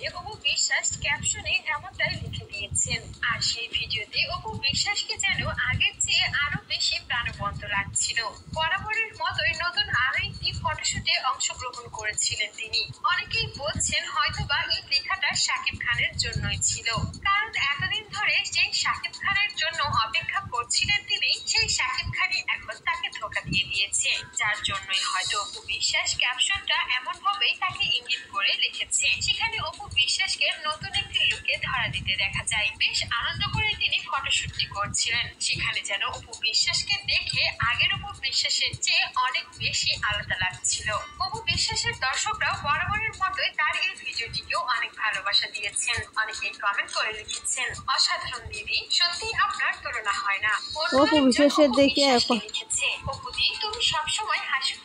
ছেড়ে অপু বিশ্বাস ক্যাপশনে এমনটাই লিখে দিয়েছেন। আর সেই ভিডিওতে অপু বিশ্বাসকে যেন আগের চেয়ে আরো বেশি প্রাণবন্ত লাগছিল। বরাবরের মতোই নতুন আরো একটি ফটোশুটে অংশগ্রহণ করেছিলেন তিনি। অনেকেই বলছেন হয়তোবা এই লেখাটা শাকিব খানের জন্যই ছিল, কারণ এতদিন ধরে যে শাকিব খানের জন্য অপেক্ষা করছিলেন তিনি, সেই শাকিব খানই এখন তাকে ধোঁকা দিয়ে দিয়েছে, যার জন্যই হয়তো অপু বিশ্বাস ক্যাপশনটা এমন ভাবেই তাকে ইঙ্গিত করে লিখেছে। সেখানে অপু বিশ্বাসকে নতুন একটি লুকে ধরা দিতে দেখা যায়। বেশ আনন্দ করে তিনি ফটোশুটটি করছিলেন। সেখানে যেন অপু বিশ্বাসকে দেখে আগের অপু বিশ্বাসের চেয়ে অনেক বেশি আলাদা লাগছিল। অপু বিশ্বাসের দর্শকরাও বরাবরের মতোই তার এই ভিডিওটিকেও অনেক ভালোবাসা দিয়েছেন। অনেকেই কমেন্ট করে লিখেছেন, অসাধারণ দিদি, সত্যি আপনার তুলনা হয় না। অপু বিশ্বাসের দেখে লিখেছে, অপুদি তুমি সবসময় হাসি।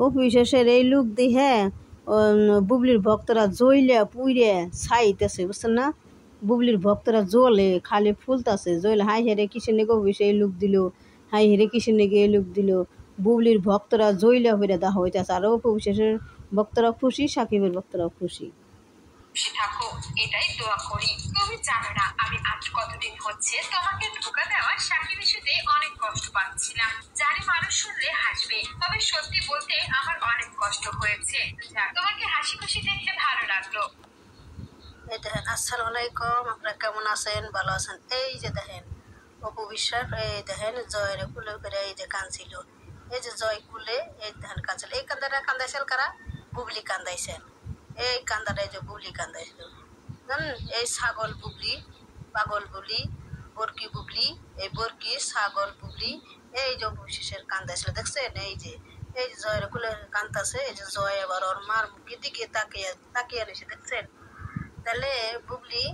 অপু বিশ্বাসের এই লুক দেখে বুবলির ভক্তরা জ্বলে পুড়ে ছাইতেছে, বুঝছেন না? বুবলির ভক্তরা জ্বলে খালি ফুলতেছে, জ্বলে হাই হেরে কিসের নেগে অপু বিশ্বাস এই লুক দিল, হাই হেরে কিসের নেগে এই লুক দিল। বুবলির ভক্তরা জ্বলে হইরে দেখা হইতেছে। আর অপু বিশ্বাসের ভক্তরা খুশি, সাকিবের ভক্তরাও খুশি। থাকো, এটাই দোয়া করি। তুমি জানো না আমি আজ কতদিন হচ্ছে তোমাকে ধোঁকা দেওয়া শাকিব ইস্যুতে অনেক কষ্ট পাচ্ছিলাম। জানি মানুষ শুনলে হাসবে, তবে সত্যি বলতে আমার অনেক কষ্ট হয়েছে। তোমাকে হাসি খুশি দেখে ভালো লাগলো। এই দেখেন, আসসালামু আলাইকুম, আপনারা কেমন আছেন? ভালো আছেন? এই যে দেখেন অপু বিশ্বাস, এই দেখেন জয়ের কুলে করে এই যে কাঁদছিল, এই যে জয় কুলে এই দেখেন কাঁদছিল। এই কান্দাটা কান্দাইছিল কারা? বুবলি কান্দাইছেন। এই কান্দাটা এই যে বুবলি কান্দাইছিল, জানেন? এই ছাগল বুবলি, পাগল বুবলি, বরকি বুবলি, এই বরকি ছাগল বুবলি, এই যে অপু বিশ্বাসের কান্দাইছিল, দেখছেন? এই যে জয়ের কুলে কান্দাছে। এই যে জয় আবার ওর মার মুখের দিকে তাকিয়ে তাকিয়ে রয়েছে, দেখছেন? তাহলে বুবলি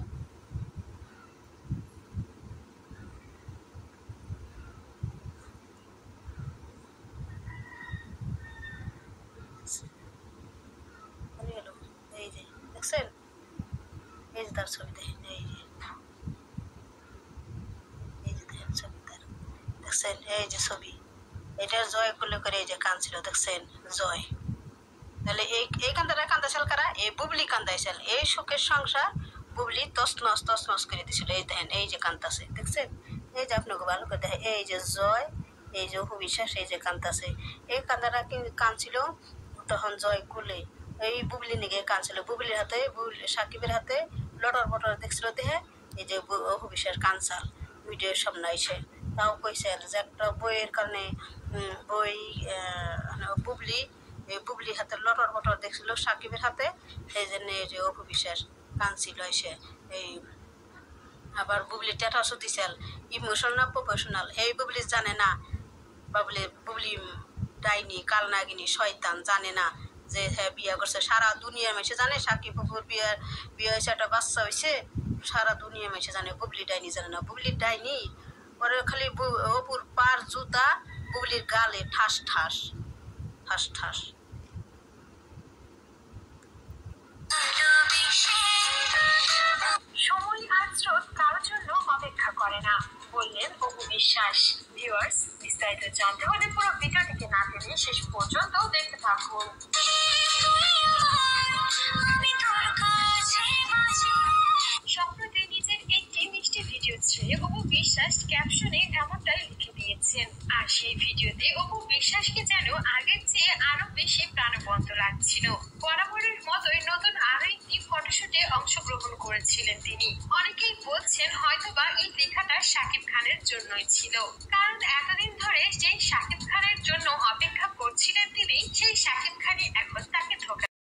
এই যে দেখছেন, এই যে তার ছবি দেখেন, এই যে দেখেন ছবি তার, দেখছেন? এই যে ছবি, এটার জয় কুলে করে এই যে কাঁদছিল, দেখছেন? জয়। তাহলে এই কান্দাটা কান্দাছিল কারা? এই বুবলি কান্দাইছিল। এই সুখের সংসার বুবলি তছনছ করে দিছিল। এই দেখেন, এই যে কান্দাছে, দেখছেন? এই যে আপনাকে ভালো করে দেখেন, এই যে জয়, এই যে অপু বিশ্বাস, এই যে কান্দাছে। এই কান্দাটা কাঁদছিল তখন জয় কুলে, এই বুবলি নিগে কাঁদছিল। বুবলির হাতে, সাকিবের হাতে লটর বটর দেখছিল দেহে, এই যে অপু বিশ্বাস কাঁদছাল ভিডিওর সামনে এসে। তাও কইছেন যে একটা বইয়ের কারণে বই বুবলি, এই বুবলির হাতে লটর বটর দেখছিল সাকিবের হাতে, এই জন্য এই যে অপু বিশ্বাস কাঁদছিল এসে। এই আবার বুবলি টেটাসও দিছিল, ইমোশনাল না প্রফেশনাল, এই বুবলি জানে না বুবলি ডাইনি, কালনাগিনী, শয়তান, জানে না যে হ্যাঁ বিয়ে করছে। সারা দুনিয়া মেসে জানে সাকিব অপুর বিয়ে হয়েছে, একটা বাচ্চা হয়েছে, সারা দুনিয়া মেসে জানে। বুবলি ডাইনি জানে না। বুবলির ডাইনি ওরে খালি অপুর পার জুতা বুবলির গালে ঠাস ঠাস ঠাস ঠাস। সময় আর স্রোত কারোর জন্য অপেক্ষা করে না, বললেন অপু বিশ্বাস। ভিউয়ার্স, বিস্তারিত জানতে হলে পুরো ভিডিওটিকে না টেনে শেষ পর্যন্ত দেখতে থাকুন। সম্প্রতি নিজের একটি মিষ্টি ভিডিও ছেড়ে অপু বিশ্বাস ক্যাপশনে এমনটাই লিখে দিয়েছেন। আর সেই ভিডিওতে অপু বিশ্বাসকে যেন আগের চেয়ে আরো বেশি প্রাণবন্ত লাগছিল। বরাবরের মতোই নতুন আরো একটি ফটোশুটে অংশগ্রহণ করেছিলেন তিনি। অনেকেই বলছেন হয়তোবা এই লেখাটা শাকিব খানের জন্যই ছিল, কারণ এতদিন ধরে যে শাকিব খান